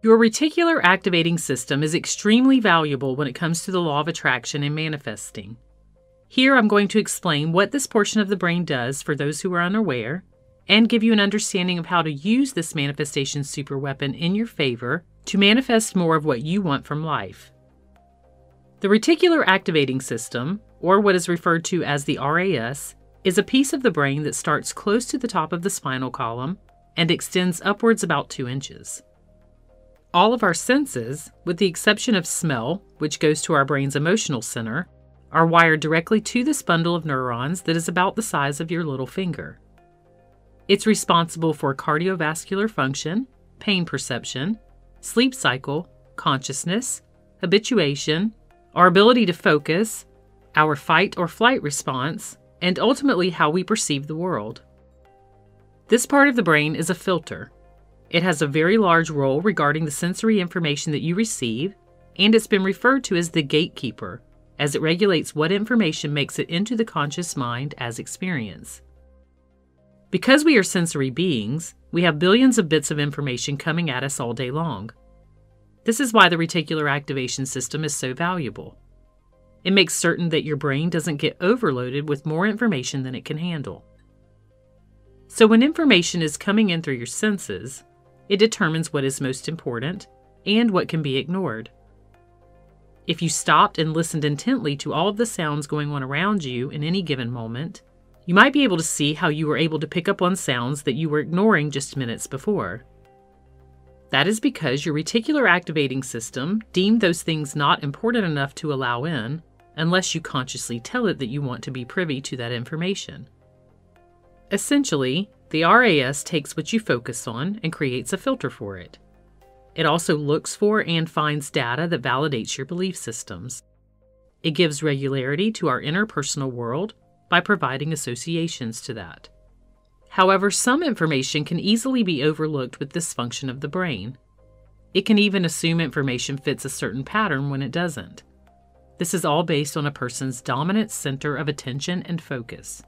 Your reticular activating system is extremely valuable when it comes to the law of attraction and manifesting. Here I'm going to explain what this portion of the brain does for those who are unaware, and give you an understanding of how to use this manifestation superweapon in your favor to manifest more of what you want from life. The reticular activating system, or what is referred to as the RAS, is a piece of the brain that starts close to the top of the spinal column and extends upwards about 2 inches. All of our senses, with the exception of smell, which goes to our brain's emotional center, are wired directly to this bundle of neurons that is about the size of your little finger. It's responsible for cardiovascular function, pain perception, sleep cycle, consciousness, habituation, our ability to focus, our fight or flight response, and ultimately how we perceive the world. This part of the brain is a filter. It has a very large role regarding the sensory information that you receive, and it's been referred to as the gatekeeper, as it regulates what information makes it into the conscious mind as experience. Because we are sensory beings, we have billions of bits of information coming at us all day long. This is why the reticular activation system is so valuable. It makes certain that your brain doesn't get overloaded with more information than it can handle. So when information is coming in through your senses, it determines what is most important and what can be ignored. If you stopped and listened intently to all of the sounds going on around you in any given moment, you might be able to see how you were able to pick up on sounds that you were ignoring just minutes before. That is because your reticular activating system deemed those things not important enough to allow in unless you consciously tell it that you want to be privy to that information. Essentially, the RAS takes what you focus on and creates a filter for it. It also looks for and finds data that validates your belief systems. It gives regularity to our interpersonal world by providing associations to that. However, some information can easily be overlooked with this function of the brain. It can even assume information fits a certain pattern when it doesn't. This is all based on a person's dominant center of attention and focus.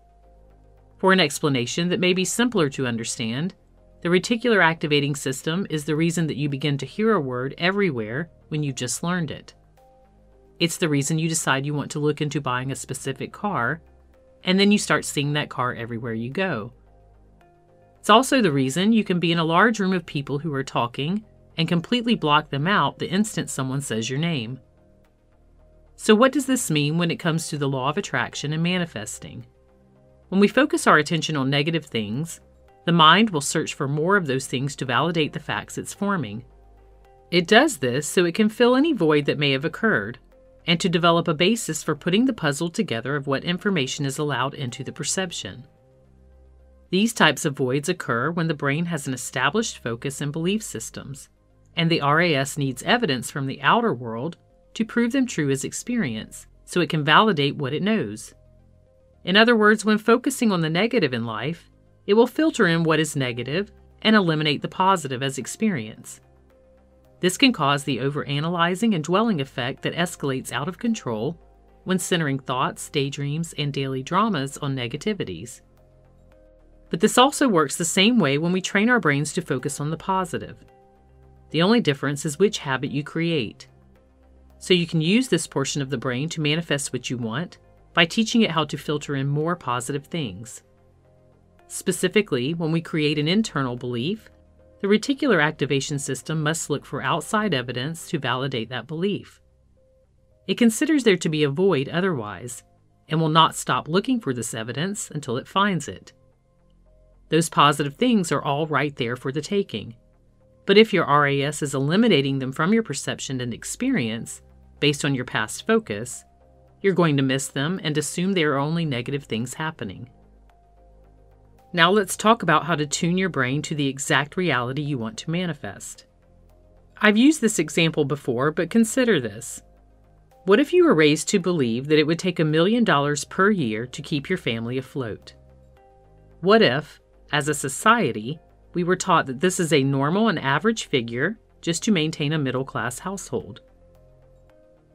For an explanation that may be simpler to understand, the reticular activating system is the reason that you begin to hear a word everywhere when you just learned it. It's the reason you decide you want to look into buying a specific car, and then you start seeing that car everywhere you go. It's also the reason you can be in a large room of people who are talking and completely block them out the instant someone says your name. So what does this mean when it comes to the law of attraction and manifesting? When we focus our attention on negative things, the mind will search for more of those things to validate the facts it's forming. It does this so it can fill any void that may have occurred, and to develop a basis for putting the puzzle together of what information is allowed into the perception. These types of voids occur when the brain has an established focus and belief systems, and the RAS needs evidence from the outer world to prove them true as experience, so it can validate what it knows. In other words, when focusing on the negative in life, it will filter in what is negative and eliminate the positive as experience. This can cause the overanalyzing and dwelling effect that escalates out of control when centering thoughts, daydreams, and daily dramas on negativities. But this also works the same way when we train our brains to focus on the positive. The only difference is which habit you create. So you can use this portion of the brain to manifest what you want by teaching it how to filter in more positive things. Specifically, when we create an internal belief, the reticular activation system must look for outside evidence to validate that belief. It considers there to be a void otherwise, and will not stop looking for this evidence until it finds it. Those positive things are all right there for the taking. But if your RAS is eliminating them from your perception and experience, based on your past focus, you're going to miss them and assume there are only negative things happening. Now let's talk about how to tune your brain to the exact reality you want to manifest. I've used this example before, but consider this. What if you were raised to believe that it would take $1 million per year to keep your family afloat? What if, as a society, we were taught that this is a normal and average figure just to maintain a middle-class household?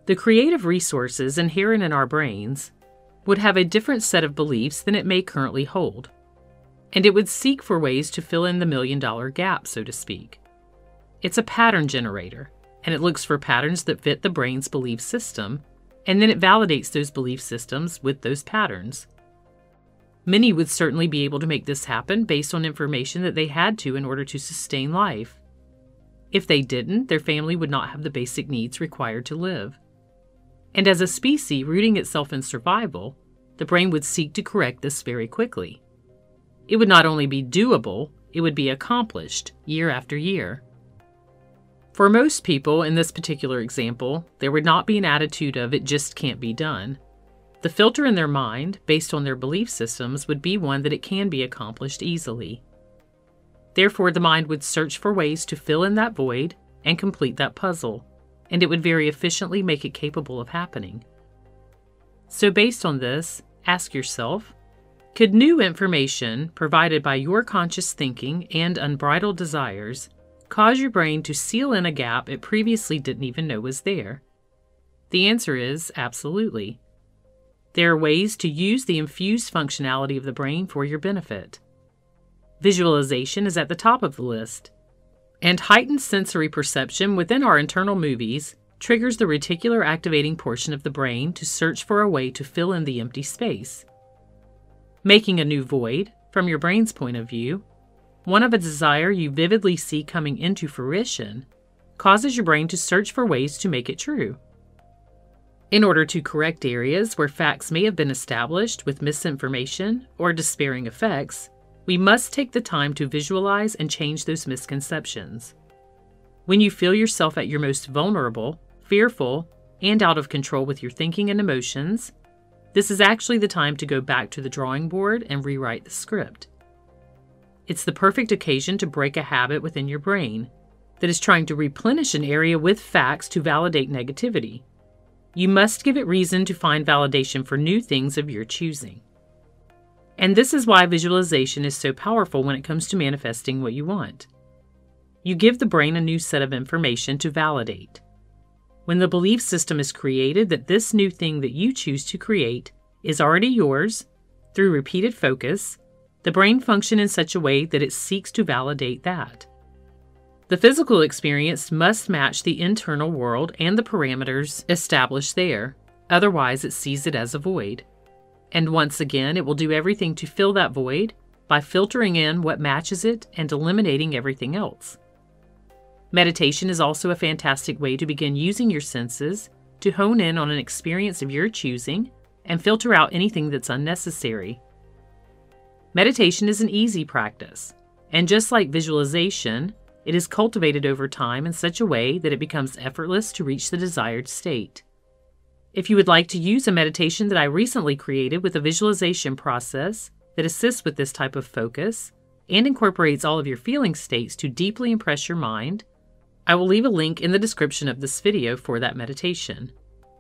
The creative resources inherent in our brains would have a different set of beliefs than it may currently hold, and it would seek for ways to fill in the $1 million gap, so to speak. It's a pattern generator, and it looks for patterns that fit the brain's belief system, and then it validates those belief systems with those patterns. Many would certainly be able to make this happen based on information that they had to in order to sustain life. If they didn't, their family would not have the basic needs required to live. And as a species rooting itself in survival, the brain would seek to correct this very quickly. It would not only be doable, it would be accomplished year after year. For most people in this particular example, there would not be an attitude of "it just can't be done." The filter in their mind, based on their belief systems, would be one that it can be accomplished easily. Therefore, the mind would search for ways to fill in that void and complete that puzzle, and it would very efficiently make it capable of happening. So based on this, ask yourself, could new information provided by your conscious thinking and unbridled desires cause your brain to seal in a gap it previously didn't even know was there? The answer is absolutely. There are ways to use the infused functionality of the brain for your benefit. Visualization is at the top of the list, and heightened sensory perception within our internal movies triggers the reticular activating portion of the brain to search for a way to fill in the empty space. Making a new void, from your brain's point of view, one of a desire you vividly see coming into fruition, causes your brain to search for ways to make it true. In order to correct areas where facts may have been established with misinformation or despairing effects, we must take the time to visualize and change those misconceptions. When you feel yourself at your most vulnerable, fearful, and out of control with your thinking and emotions, this is actually the time to go back to the drawing board and rewrite the script. It's the perfect occasion to break a habit within your brain that is trying to replenish an area with facts to validate negativity. You must give it reason to find validation for new things of your choosing. And this is why visualization is so powerful when it comes to manifesting what you want. You give the brain a new set of information to validate. When the belief system is created that this new thing that you choose to create is already yours, through repeated focus, the brain functions in such a way that it seeks to validate that. The physical experience must match the internal world and the parameters established there, otherwise it sees it as a void. And once again, it will do everything to fill that void by filtering in what matches it and eliminating everything else. Meditation is also a fantastic way to begin using your senses to hone in on an experience of your choosing and filter out anything that's unnecessary. Meditation is an easy practice, and just like visualization, it is cultivated over time in such a way that it becomes effortless to reach the desired state. If you would like to use a meditation that I recently created with a visualization process that assists with this type of focus and incorporates all of your feeling states to deeply impress your mind, I will leave a link in the description of this video for that meditation.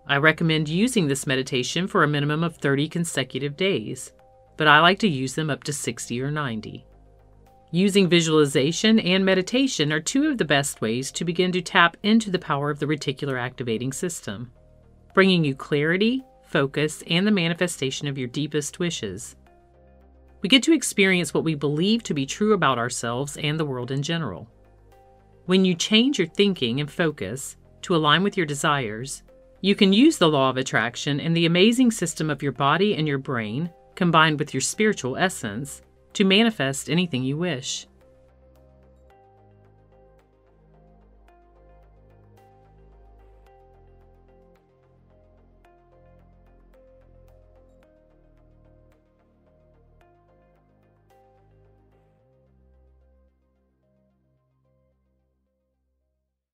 I recommend using this meditation for a minimum of 30 consecutive days, but I like to use them up to 60 or 90. Using visualization and meditation are two of the best ways to begin to tap into the power of the reticular activating system, bringing you clarity, focus, and the manifestation of your deepest wishes. We get to experience what we believe to be true about ourselves and the world in general. When you change your thinking and focus to align with your desires, you can use the law of attraction and the amazing system of your body and your brain, combined with your spiritual essence, to manifest anything you wish.